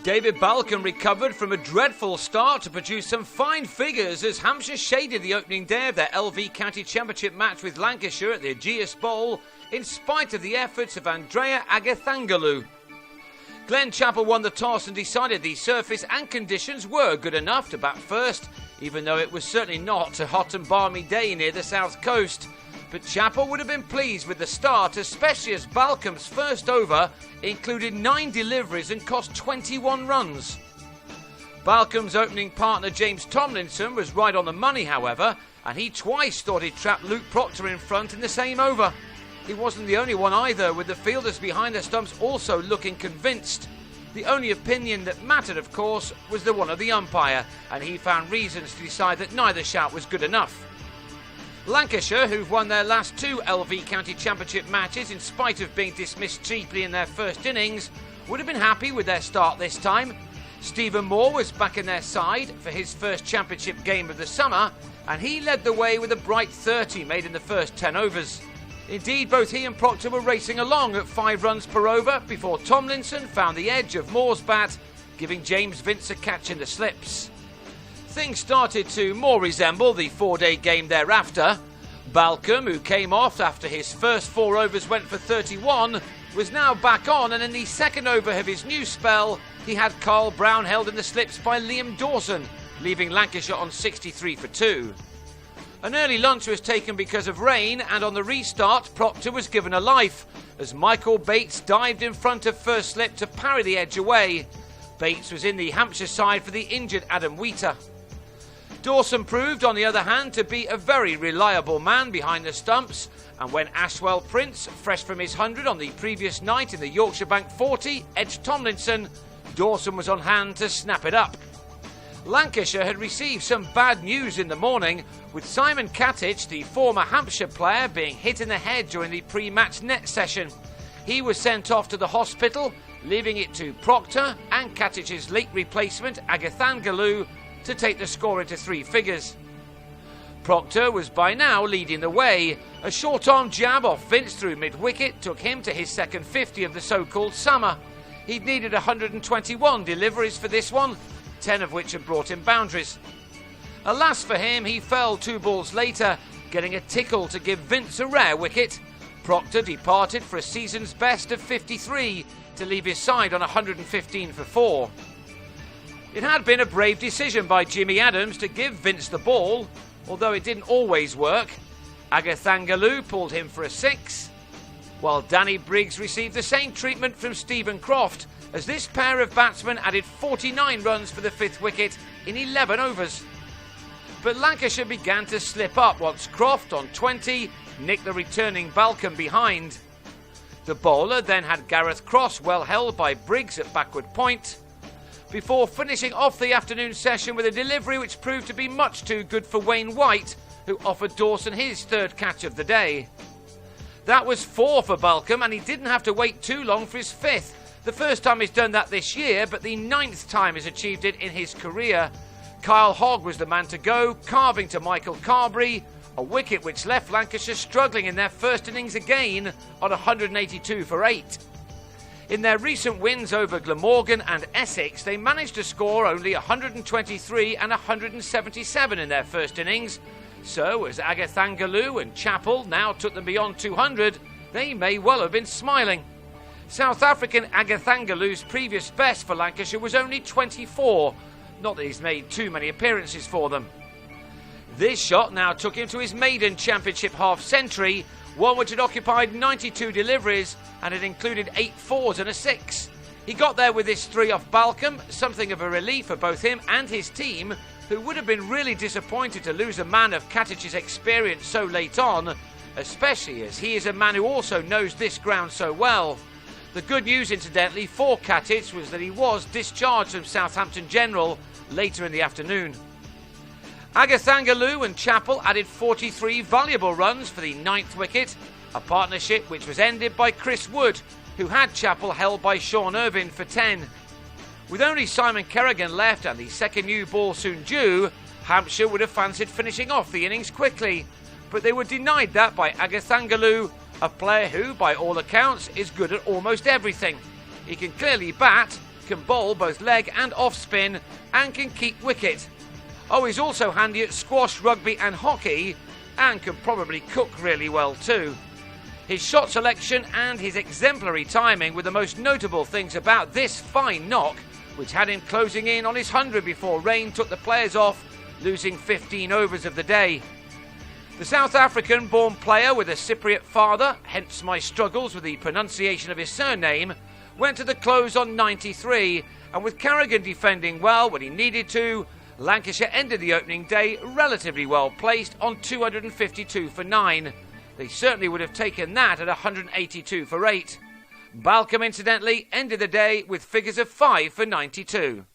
David Balcombe recovered from a dreadful start to produce some fine figures as Hampshire shaded the opening day of their LV County Championship match with Lancashire at the Ageas Bowl in spite of the efforts of Andrea Agathangalou. Glen Chappell won the toss and decided the surface and conditions were good enough to bat first, even though it was certainly not a hot and balmy day near the south coast. But Chappell would have been pleased with the start, especially as Balcombe's first over included 9 deliveries and cost 21 runs. Balcombe's opening partner James Tomlinson was right on the money, however, and he twice thought he'd trapped Luke Proctor in front in the same over. He wasn't the only one either, with the fielders behind the stumps also looking convinced. The only opinion that mattered, of course, was the one of the umpire, and he found reasons to decide that neither shout was good enough. Lancashire, who've won their last 2 LV County Championship matches in spite of being dismissed cheaply in their first innings, would have been happy with their start this time. Stephen Moore was back in their side for his first championship game of the summer, and he led the way with a bright 30 made in the first 10 overs. Indeed, both he and Proctor were racing along at 5 runs per over before Tomlinson found the edge of Moore's bat, giving James Vince a catch in the slips. Things started to more resemble the 4-day game thereafter. Balcombe, who came off after his first 4 overs went for 31, was now back on, and in the second over of his new spell, he had Carl Brown held in the slips by Liam Dawson, leaving Lancashire on 63 for 2. An early lunch was taken because of rain, and on the restart, Proctor was given a life, as Michael Bates dived in front of first slip to parry the edge away. Bates was in the Hampshire side for the injured Adam Wheater. Dawson proved, on the other hand, to be a very reliable man behind the stumps, and when Ashwell Prince, fresh from his 100 on the previous night in the Yorkshire Bank 40, edged Tomlinson, Dawson was on hand to snap it up. Lancashire had received some bad news in the morning, with Simon Katich, the former Hampshire player, being hit in the head during the pre-match net session. He was sent off to the hospital, leaving it to Proctor and Katich's late replacement, Agathangalou, to take the score into 3 figures. Proctor was by now leading the way. A short-arm jab off Vince through mid-wicket took him to his second 50 of the so-called summer. He'd needed 121 deliveries for this one, 10 of which had brought him boundaries. Alas for him, he fell 2 balls later, getting a tickle to give Vince a rare wicket. Proctor departed for a season's best of 53 to leave his side on 115 for 4. It had been a brave decision by Jimmy Adams to give Vince the ball, although it didn't always work. Agathangalou pulled him for a 6, while Danny Briggs received the same treatment from Stephen Croft, as this pair of batsmen added 49 runs for the 5th wicket in 11 overs. But Lancashire began to slip up once Croft, on 20, nicked the returning Balcombe behind. The bowler then had Gareth Cross well held by Briggs at backward point, before finishing off the afternoon session with a delivery which proved to be much too good for Wayne White, who offered Dawson his 3rd catch of the day. That was 4 for Balcombe, and he didn't have to wait too long for his 5th. The first time he's done that this year, but the 9th time he's achieved it in his career. Kyle Hogg was the man to go, carving to Michael Carberry, a wicket which left Lancashire struggling in their first innings again on 182 for 8. In their recent wins over Glamorgan and Essex, they managed to score only 123 and 177 in their first innings. So, as Agathangalou and Chappell now took them beyond 200, they may well have been smiling. South African Agathangalou's previous best for Lancashire was only 24, not that he's made too many appearances for them. This shot now took him to his maiden championship half-century, one which had occupied 92 deliveries and had included 8 fours and a 6. He got there with this 3 off Balcombe, something of a relief for both him and his team, who would have been really disappointed to lose a man of Katich's experience so late on, especially as he is a man who also knows this ground so well. The good news, incidentally, for Katich was that he was discharged from Southampton General later in the afternoon. Agathangalou and Chappell added 43 valuable runs for the 9th wicket, a partnership which was ended by Chris Wood, who had Chappell held by Sean Irvine for 10. With only Simon Kerrigan left and the second new ball soon due, Hampshire would have fancied finishing off the innings quickly, but they were denied that by Agathangalou, a player who, by all accounts, is good at almost everything. He can clearly bat, can bowl both leg and off spin and can keep wicket. Oh, he's also handy at squash, rugby and hockey, and can probably cook really well too. His shot selection and his exemplary timing were the most notable things about this fine knock, which had him closing in on his 100 before rain took the players off, losing 15 overs of the day. The South African-born player with a Cypriot father, hence my struggles with the pronunciation of his surname, went to the close on 93, and with Carrigan defending well when he needed to, Lancashire ended the opening day relatively well placed on 252 for 9. They certainly would have taken that at 182 for 8. Balcombe, incidentally, ended the day with figures of 5 for 92.